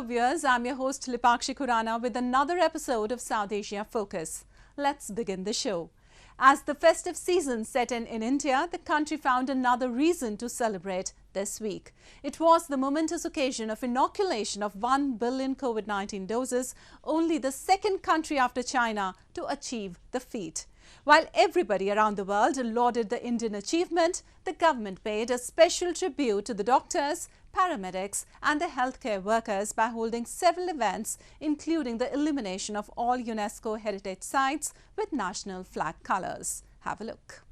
viewers, I'm your host Lipakshi Khurana with another episode of South Asia Focus. Let's begin the show. As the festive season set in India, the country found another reason to celebrate this week. It was the momentous occasion of inoculation of 1 billion COVID-19 doses, only the second country after China to achieve the feat. While everybody around the world lauded the Indian achievement, the government paid a special tribute to the doctors, paramedics and the healthcare workers by holding several events, including the illumination of all UNESCO heritage sites with national flag colours. Have a look.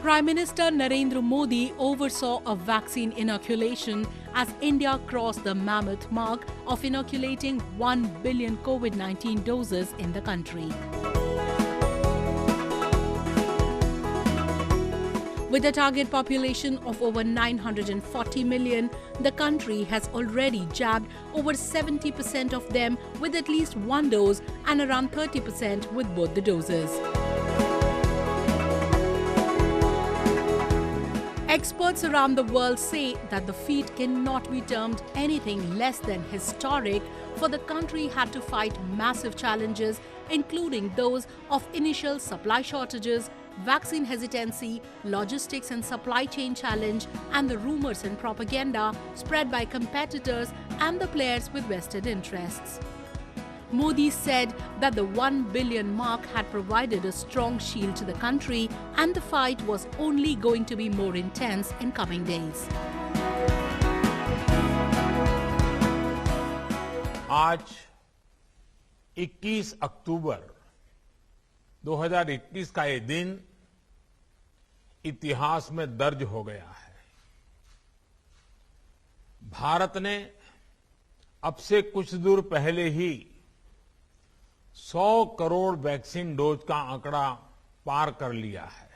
Prime Minister Narendra Modi oversaw a vaccine inoculation as India crossed the mammoth mark of inoculating 1 billion COVID-19 doses in the country. With a target population of over 940 million, the country has already jabbed over 70% of them with at least one dose and around 30% with both the doses. Experts around the world say that the feat cannot be termed anything less than historic, for the country had to fight massive challenges, including those of initial supply shortages, vaccine hesitancy, logistics and supply chain challenge, and the rumors and propaganda spread by competitors and the players with vested interests. Modi said that the 1 billion mark had provided a strong shield to the country and the fight was only going to be more intense in coming days. आज 21 अक्टूबर 2021 का ये दिन इतिहास में दर्ज हो गया है। भारत ने अब से कुछ दूर पहले ही 100 करोड़ वैक्सीन डोज का आंकड़ा पार कर लिया है।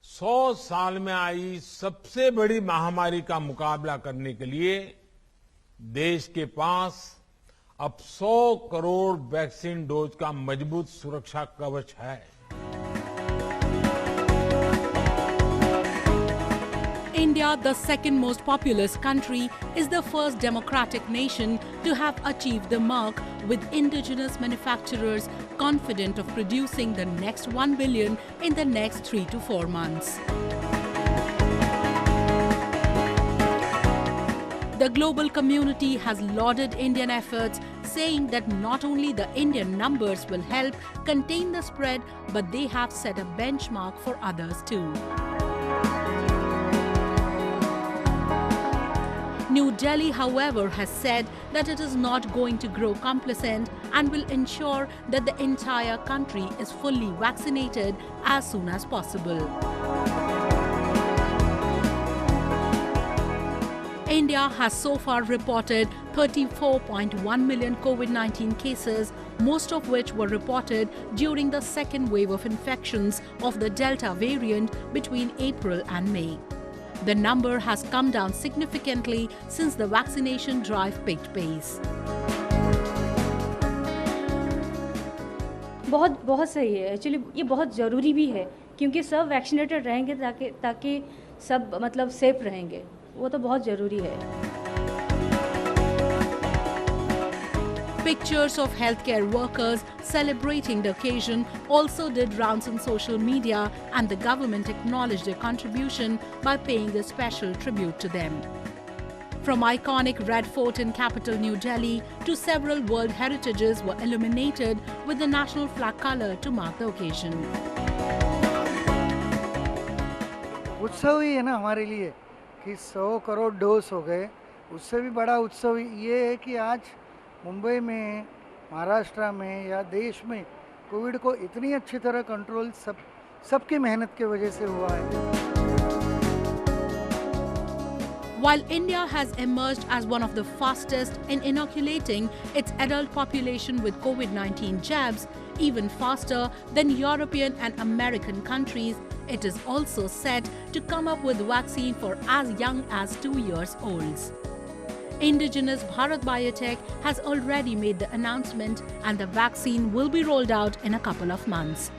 100 साल में आई सबसे बड़ी महामारी का मुकाबला करने के लिए देश के पास अब 100 करोड़ वैक्सीन डोज का मजबूत सुरक्षा कवच है। India, the second most populous country, is the first democratic nation to have achieved the mark, with indigenous manufacturers confident of producing the next 1 billion in the next 3 to 4 months. The global community has lauded Indian efforts, saying that not only the Indian numbers will help contain the spread, but they have set a benchmark for others too. New Delhi, however, has said that it is not going to grow complacent and will ensure that the entire country is fully vaccinated as soon as possible. India has so far reported 34.1 million COVID-19 cases, most of which were reported during the second wave of infections of the Delta variant between April and May. The number has come down significantly since the vaccination drive picked pace. बहुत सही है। Actually ये बहुत ज़रूरी भी है, क्योंकि सब वैक्सीनेटेड रहेंगे ताकि सब मतलब सेफ रहेंगे। वो तो बहुत ज़रूरी है। Pictures of healthcare workers celebrating the occasion also did rounds on social media, and the government acknowledged their contribution by paying a special tribute to them. From iconic Red Fort in capital New Delhi to several world heritages were illuminated with the national flag colour to mark the occasion. उत्सव ही है ना हमारे लिए कि 100 crore dose हो गए। उससे भी बड़ा उत्सव ये है कि आज मुंबई में, महाराष्ट्र में या देश में कोविड को इतनी अच्छी तरह कंट्रोल सबकी मेहनत की वजह से हुआ है। While India has emerged as one of the fastest in inoculating its adult population with COVID-19 jabs, even faster than European and American countries, it is also set to come up with vaccine for as young as 2 years olds. Indigenous Bharat Biotech has already made the announcement, and the vaccine will be rolled out in a couple of months.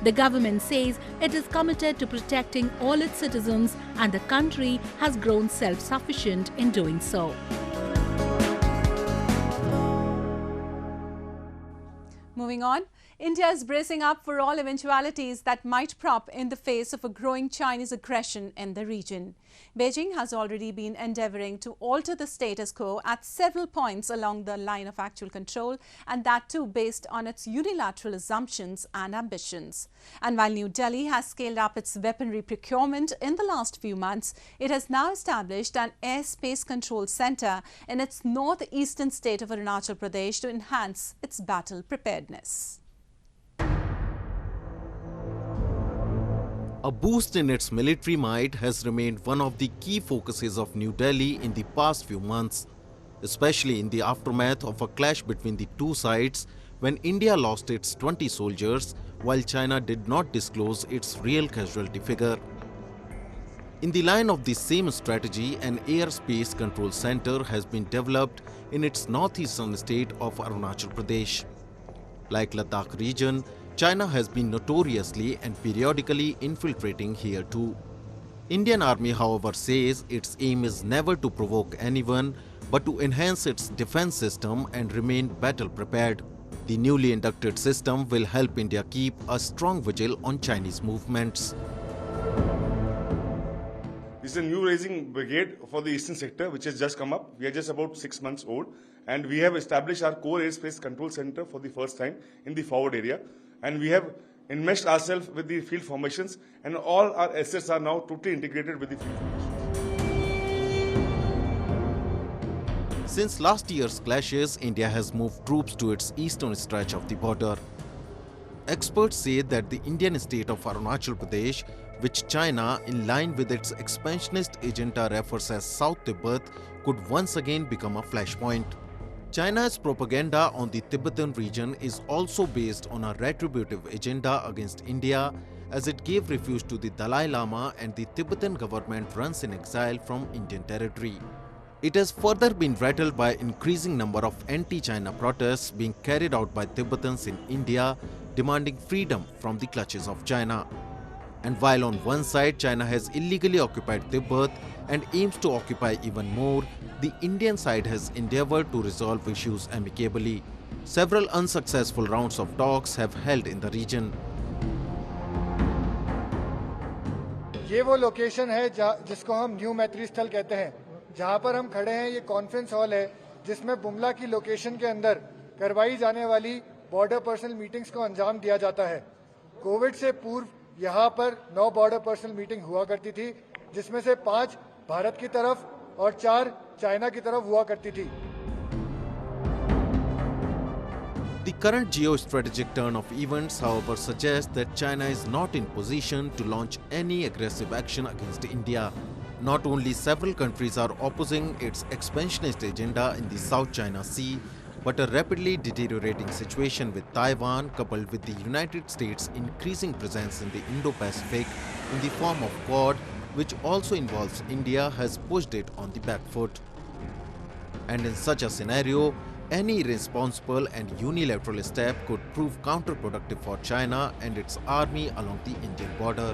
The government says it is committed to protecting all its citizens and the country has grown self-sufficient in doing so. Moving on, India is bracing up for all eventualities that might crop in the face of a growing Chinese aggression in the region. Beijing has already been endeavouring to alter the status quo at several points along the line of actual control, and that too based on its unilateral assumptions and ambitions. And while New Delhi has scaled up its weaponry procurement in the last few months, it has now established an airspace control centre in its northeastern state of Arunachal Pradesh to enhance its battle preparedness. A boost in its military might has remained one of the key focuses of New Delhi in the past few months, especially in the aftermath of a clash between the two sides when India lost its 20 soldiers while China did not disclose its real casualty figure. In the line of the same strategy, an airspace control center has been developed in its northeastern state of Arunachal Pradesh. Like Ladakh region, China has been notoriously and periodically infiltrating here too. Indian Army, however, says its aim is never to provoke anyone but to enhance its defense system and remain battle prepared. The newly inducted system will help India keep a strong vigil on Chinese movements. This is a new raising brigade for the eastern sector which has just come up. We are just about 6 months old and we have established our core airspace control center for the first time in the forward area. And we have enmeshed ourselves with the field formations and all our assets are now totally integrated with the field formations. Since last year's clashes, India has moved troops to its eastern stretch of the border. Experts say that the Indian state of Arunachal Pradesh, which China, in line with its expansionist agenda, refers as South Tibet, could once again become a flashpoint. China's propaganda on the Tibetan region is also based on a retributive agenda against India, as it gave refuge to the Dalai Lama and the Tibetan government runs in exile from Indian territory. It has further been rattled by increasing number of anti-China protests being carried out by Tibetans in India, demanding freedom from the clutches of China. And while on one side China has illegally occupied Tibet and aims to occupy even more, the Indian side has endeavoured to resolve issues amicably. Several unsuccessful rounds of talks have held in the region. ये वो location है जिसको हम new मैत्री स्थल कहते हैं, जहां पर हम खड़े हैं। ये कॉन्फ्रेंस हॉल है जिसमें बुमला की लोकेशन के अंदर करवाई जाने वाली बॉर्डर पर्सनल मीटिंग्स को अंजाम दिया जाता है। कोविड से पूर्व यहाँ पर 9 बॉर्डर पर्सनल मीटिंग हुआ करती थी, जिसमें से 5 भारत की तरफ और 4 चाइना की तरफ हुआ करती थी। The current geostrategic turn of events, however, suggests that China is not in position to launch any aggressive action against India. Not only several countries are opposing its expansionist agenda in the South China Sea, but a rapidly deteriorating situation with Taiwan coupled with the United States' increasing presence in the Indo-Pacific in the form of Quad, which also involves India, has pushed it on the back foot. And in such a scenario, any irresponsible and unilateral step could prove counterproductive for China and its army along the Indian border.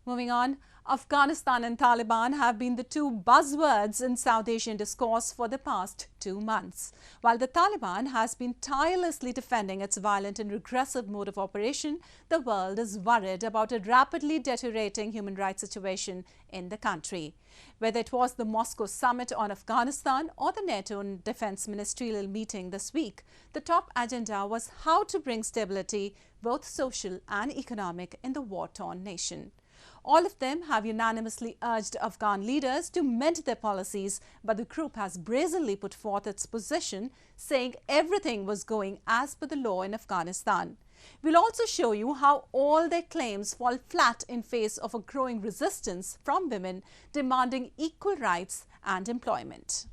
Moving on, Afghanistan and Taliban have been the two buzzwords in South Asian discourse for the past 2 months. While the Taliban has been tirelessly defending its violent and regressive mode of operation, the world is worried about a rapidly deteriorating human rights situation in the country. Whether it was the Moscow summit on Afghanistan or the NATO defense ministerial meeting this week, the top agenda was how to bring stability, both social and economic, in the war-torn nation. All of them have unanimously urged Afghan leaders to mend their policies, but the group has brazenly put forth its position, saying everything was going as per the law in Afghanistan. We'll also show you how all their claims fall flat in face of a growing resistance from women demanding equal rights and employment.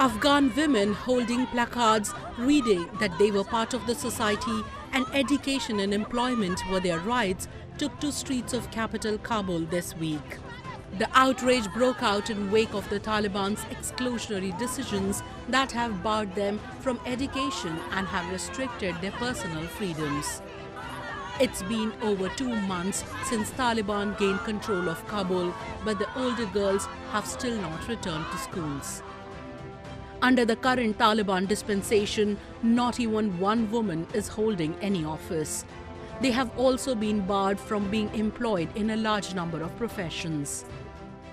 Afghan women holding placards reading that they were part of the society and education and employment were their rights took to streets of capital Kabul this week. The outrage broke out in wake of the Taliban's exclusionary decisions that have barred them from education and have restricted their personal freedoms. It's been over 2 months since Taliban gained control of Kabul, but the older girls have still not returned to schools. Under the current Taliban dispensation, not even one woman is holding any office. They have also been barred from being employed in a large number of professions.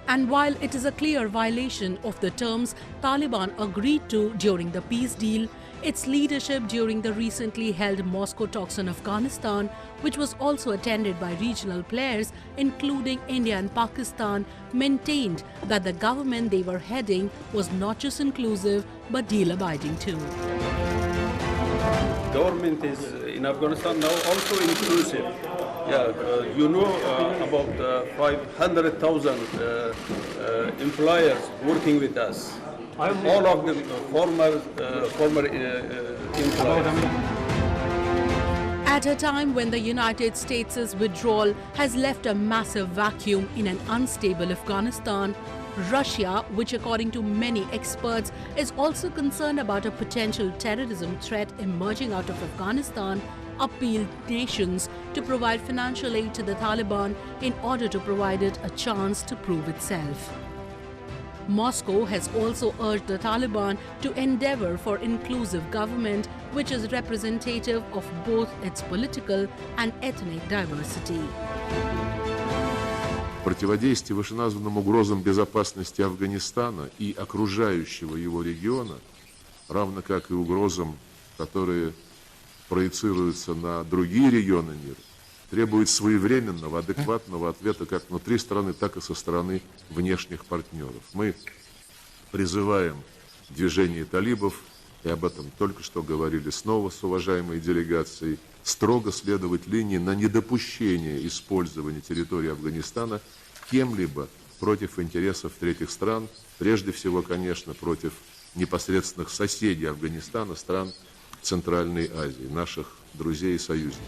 And while it is a clear violation of the terms Taliban agreed to during the peace deal, its leadership during the recently held Moscow talks on Afghanistan, which was also attended by regional players including India and Pakistan, maintained that the government they were heading was not just inclusive but deal-abiding too. Government is in Afghanistan now also inclusive. About 500,000 employers working with us. All of them former employees. At a time when the United States' withdrawal has left a massive vacuum in an unstable Afghanistan, Russia, which according to many experts is also concerned about a potential terrorism threat emerging out of Afghanistan, appealed nations to provide financial aid to the Taliban in order to provide it a chance to prove itself. Moscow has also urged the Taliban to endeavor for inclusive government which is representative of both its political and ethnic diversity. Противодействие вышеназванным угрозам безопасности Афганистана и окружающего его региона, равно как и угрозам, которые проецируются на другие регионы мира, требует своевременного, адекватного ответа как внутри страны, так и со стороны внешних партнеров. Мы призываем движение талибов, и об этом только что говорили снова с уважаемой делегацией, строго следовать линии на недопущение использования территории Афганистана кем-либо против интересов третьих стран, прежде всего, конечно, против непосредственных соседей Афганистана, стран Центральной Азии, наших друзей и союзников.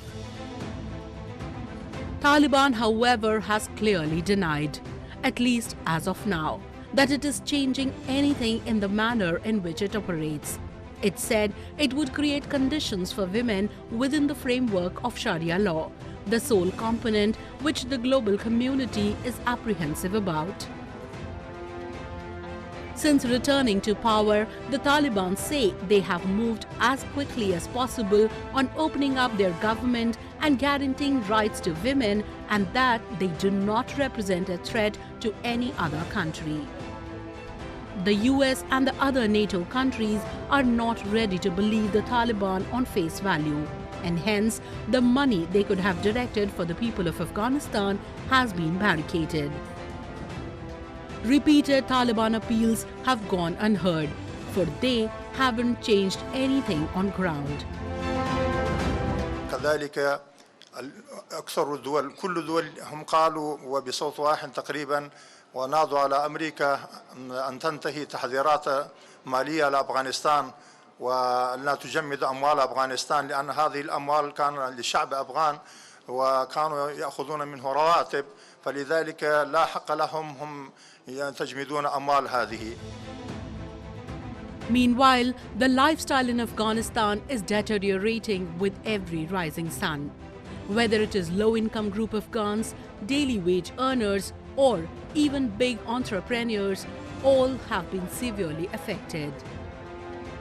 Taliban, however, has clearly denied, at least as of now, that it is changing anything in the manner in which it operates. It said it would create conditions for women within the framework of Sharia law, the sole component which the global community is apprehensive about. Since returning to power, the Taliban say they have moved as quickly as possible on opening up their government and guaranteeing rights to women, and that they do not represent a threat to any other country. The US and the other NATO countries are not ready to believe the Taliban on face value, and hence the money they could have directed for the people of Afghanistan has been barricaded. Repeated Taliban appeals have gone unheard, for they haven't changed anything on ground. كذلك أكثر الدول كل الدول هم قالوا وبصوت واحد تقريبا ونادوا على أمريكا أن تنتهي تحذيرات مالية لأفغانستان ولا تجمد أموال أفغانستان، لأن هذه الأموال كان للشعب الأفغان وكانوا يأخذون منه رواتب، فلذلك لا حق لهم هم تجمدون أموال هذه. Meanwhile, the lifestyle in Afghanistan is deteriorating with every rising sun. Whether it is low-income group Afghans, daily wage earners, or even big entrepreneurs, all have been severely affected.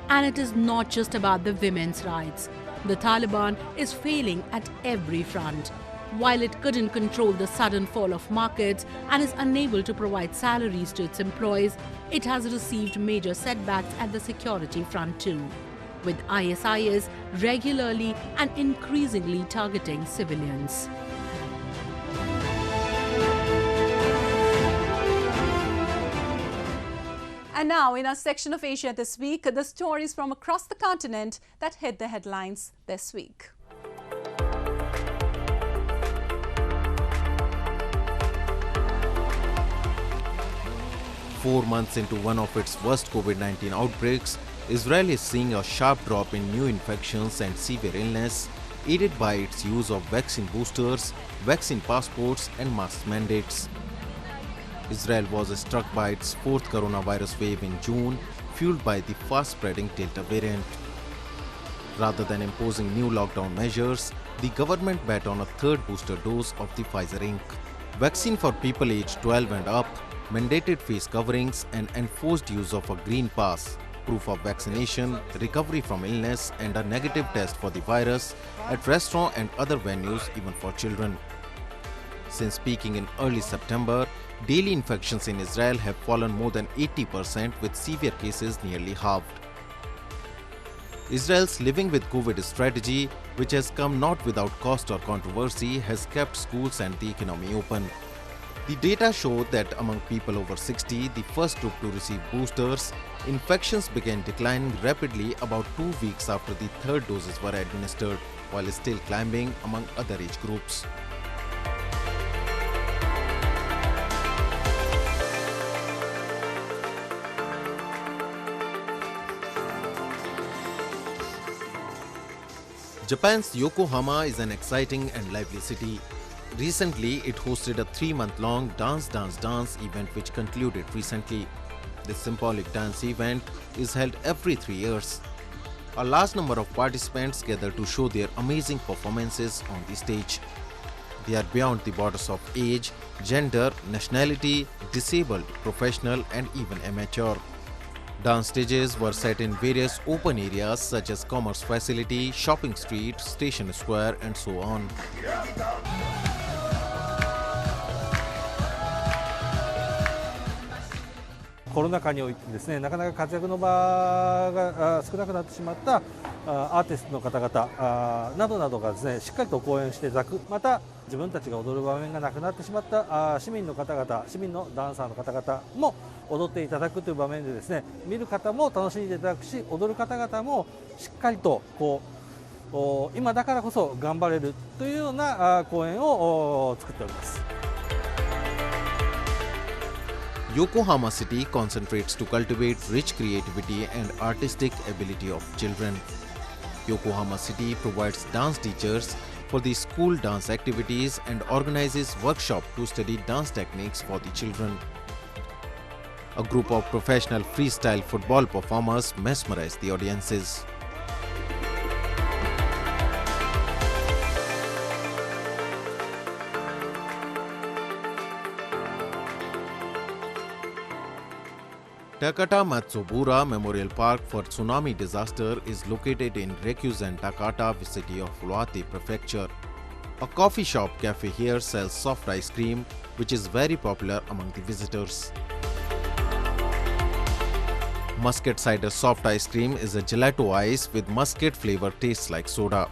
And it is not just about the women's rights. The Taliban is failing at every front. While it couldn't control the sudden fall of markets and is unable to provide salaries to its employees, it has received major setbacks at the security front too, with ISIS regularly and increasingly targeting civilians. And now, in our section of Asia this week, the stories from across the continent that hit the headlines this week. Four months into one of its worst COVID-19 outbreaks, Israel is seeing a sharp drop in new infections and severe illness aided by its use of vaccine boosters, vaccine passports and mask mandates. Israel was struck by its fourth coronavirus wave in June, fueled by the fast-spreading Delta variant. Rather than imposing new lockdown measures, the government bet on a third booster dose of the Pfizer Inc. Vaccine for people aged 12 and up, mandated face coverings and enforced use of a green pass, proof of vaccination, recovery from illness and a negative test for the virus at restaurants and other venues even for children. Since peaking in early September, daily infections in Israel have fallen more than 80% with severe cases nearly halved. Israel's living with COVID strategy, which has come not without cost or controversy, has kept schools and the economy open. The data showed that among people over 60, the first group to receive boosters, infections began declining rapidly about 2 weeks after the third doses were administered, while still climbing among other age groups. Japan's Yokohama is an exciting and lively city. Recently, it hosted a 3-month-long Dance event which concluded recently. This symbolic dance event is held every 3 years. A large number of participants gather to show their amazing performances on the stage. They are beyond the borders of age, gender, nationality, disabled, professional and even amateur. Dance stages were set in various open areas such as commerce facility, shopping street, station square and so on. コロナ禍においてですね、なかなか活躍の場が少なくなってしまったアーティストの方々などなどがですね、しっかりと公演していただく、また自分たちが踊る場面がなくなってしまった市民の方々、市民のダンサーの方々も踊っていただくという場面でですね、見る方も楽しんでいただくし、踊る方々もしっかりと今だからこそ頑張れるというような公演を作っております。 Yokohama City concentrates to cultivate rich creativity and artistic ability of children. Yokohama City provides dance teachers for the school dance activities and organizes workshops to study dance techniques for the children. A group of professional freestyle football performers mesmerize the audiences. Takata Matsubura Memorial Park for Tsunami Disaster is located in Rikuzen Takata city of Iwate Prefecture. A coffee shop cafe here sells soft ice cream, which is very popular among the visitors. Muscat cider soft ice cream is a gelato ice with muscat flavor, tastes like soda.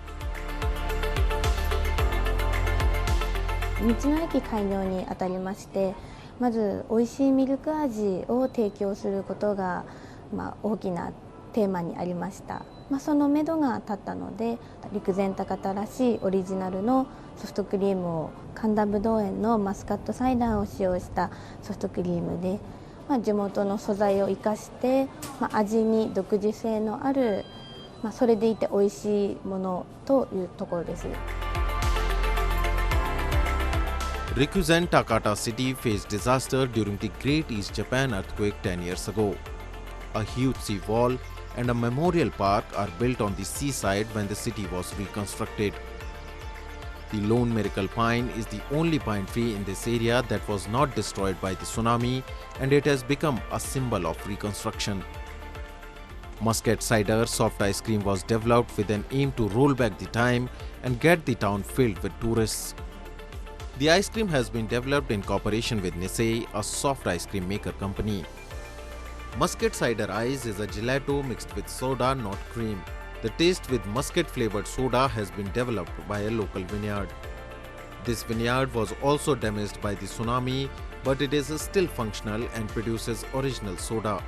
道の駅開業にあたりまして、まず美味しいミルク味を提供することが、大きなテーマにありました。その目処が立ったので、陸前高田らしいオリジナルのソフトクリームを神田ぶどう園のマスカットサイダーを使用したソフトクリームで、地元の素材を生かして、味に独自性のある、それでいて美味しいものというところです。 Rikuzen Takata city faced disaster during the Great East Japan earthquake 10 years ago. A huge sea wall and a memorial park are built on the seaside when the city was reconstructed. The Lone Miracle Pine is the only pine tree in this area that was not destroyed by the tsunami, and it has become a symbol of reconstruction. Muscat cider soft ice cream was developed with an aim to roll back the time and get the town filled with tourists. The ice cream has been developed in cooperation with Nisei, a soft ice cream maker company. Muscat cider ice is a gelato mixed with soda, not cream. The taste with muscat flavored soda has been developed by a local vineyard. This vineyard was also damaged by the tsunami, but it is still functional and produces original soda.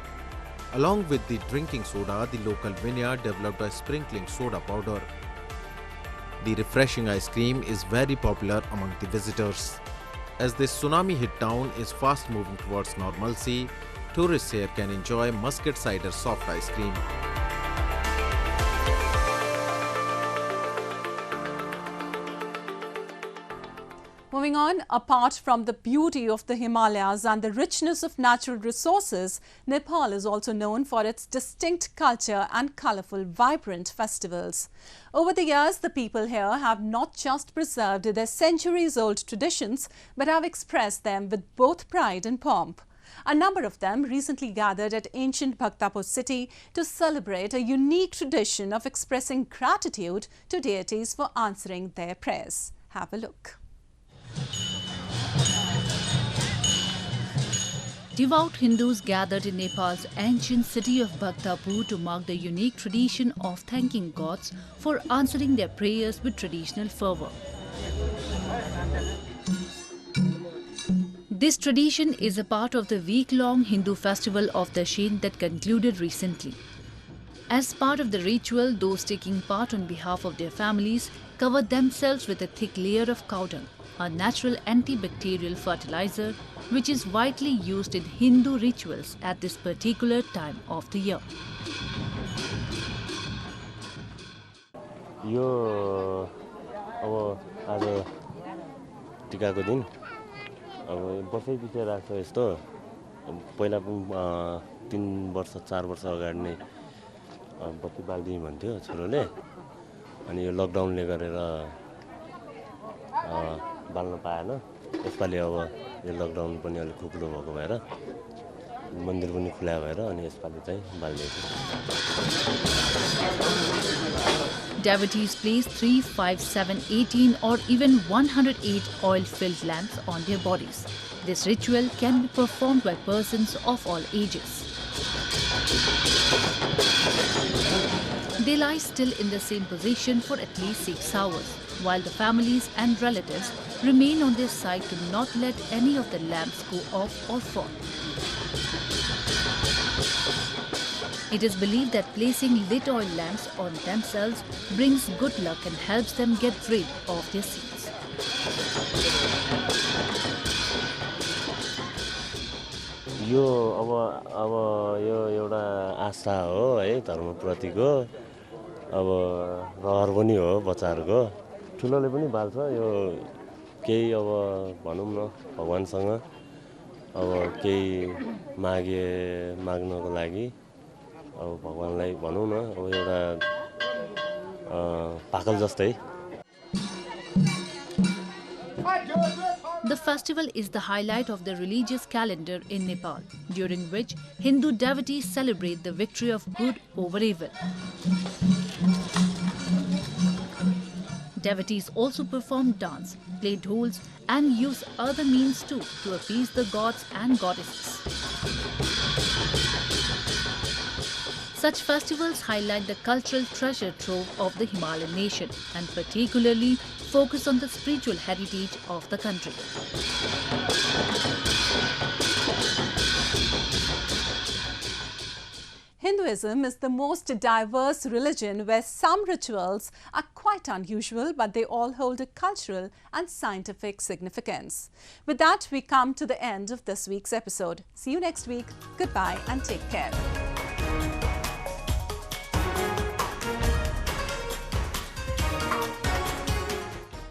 Along with the drinking soda, the local vineyard developed a sprinkling soda powder. The refreshing ice cream is very popular among the visitors. As this tsunami hit town is fast moving towards normalcy, tourists here can enjoy Muscat cider soft ice cream. Moving on, apart from the beauty of the Himalayas and the richness of natural resources, Nepal is also known for its distinct culture and colourful, vibrant festivals. Over the years, the people here have not just preserved their centuries-old traditions, but have expressed them with both pride and pomp. A number of them recently gathered at ancient Bhaktapur city to celebrate a unique tradition of expressing gratitude to deities for answering their prayers. Have a look. Devout Hindus gathered in Nepal's ancient city of Bhaktapur to mark the unique tradition of thanking gods for answering their prayers with traditional fervour. This tradition is a part of the week-long Hindu festival of Dashain that concluded recently. As part of the ritual, those taking part on behalf of their families covered themselves with a thick layer of cow dung, a natural antibacterial fertilizer which is widely used in Hindu rituals at this particular time of the year. यो अब आज टिकाको दिन अब बसै पछि राख्छ यस्तो पहिला पनि 3 वर्ष 4 वर्ष अगाडि नै बत्ती बाल्दिनु भन्थ्यो छोरोले अनि यो लकडाउनले गरेर बाल्न पाएन यसपालि अब यो लकडाउन पनि अलि खुकुलो भएको भएर मन्दिर पनि खुला भएर अनि यसपालि चाहिँ बाल्दिएको Devotees place 3, 5, 7, 18 or even 108 oil-filled lamps on their bodies. This ritual can be performed by persons of all ages. They lie still in the same position for at least 6 hours, while the families and relatives remain on their side to not let any of the lamps go off or fall. It is believed that placing lit oil lamps on themselves brings good luck and helps them get rid of their sins. यो अब यो एउटा आशा हो है धर्मप्रतिको अब रहर पनि हो बच्चाहरुको ठुलोले पनि बाल्छ यो केही अब भनौं न भगवानसँग अब केही माग्नको लागि अब भगवानलाई भनौं न अब एउटा पाकल जस्तै The festival is the highlight of the religious calendar in Nepal, during which Hindu devotees celebrate the victory of good over evil. Devotees also perform dance, play dhols and use other means too to appease the gods and goddesses. Such festivals highlight the cultural treasure trove of the Himalayan nation and particularly focus on the spiritual heritage of the country. Hinduism is the most diverse religion where some rituals are quite unusual, but they all hold a cultural and scientific significance. With that, we come to the end of this week's episode. See you next week. Goodbye and take care.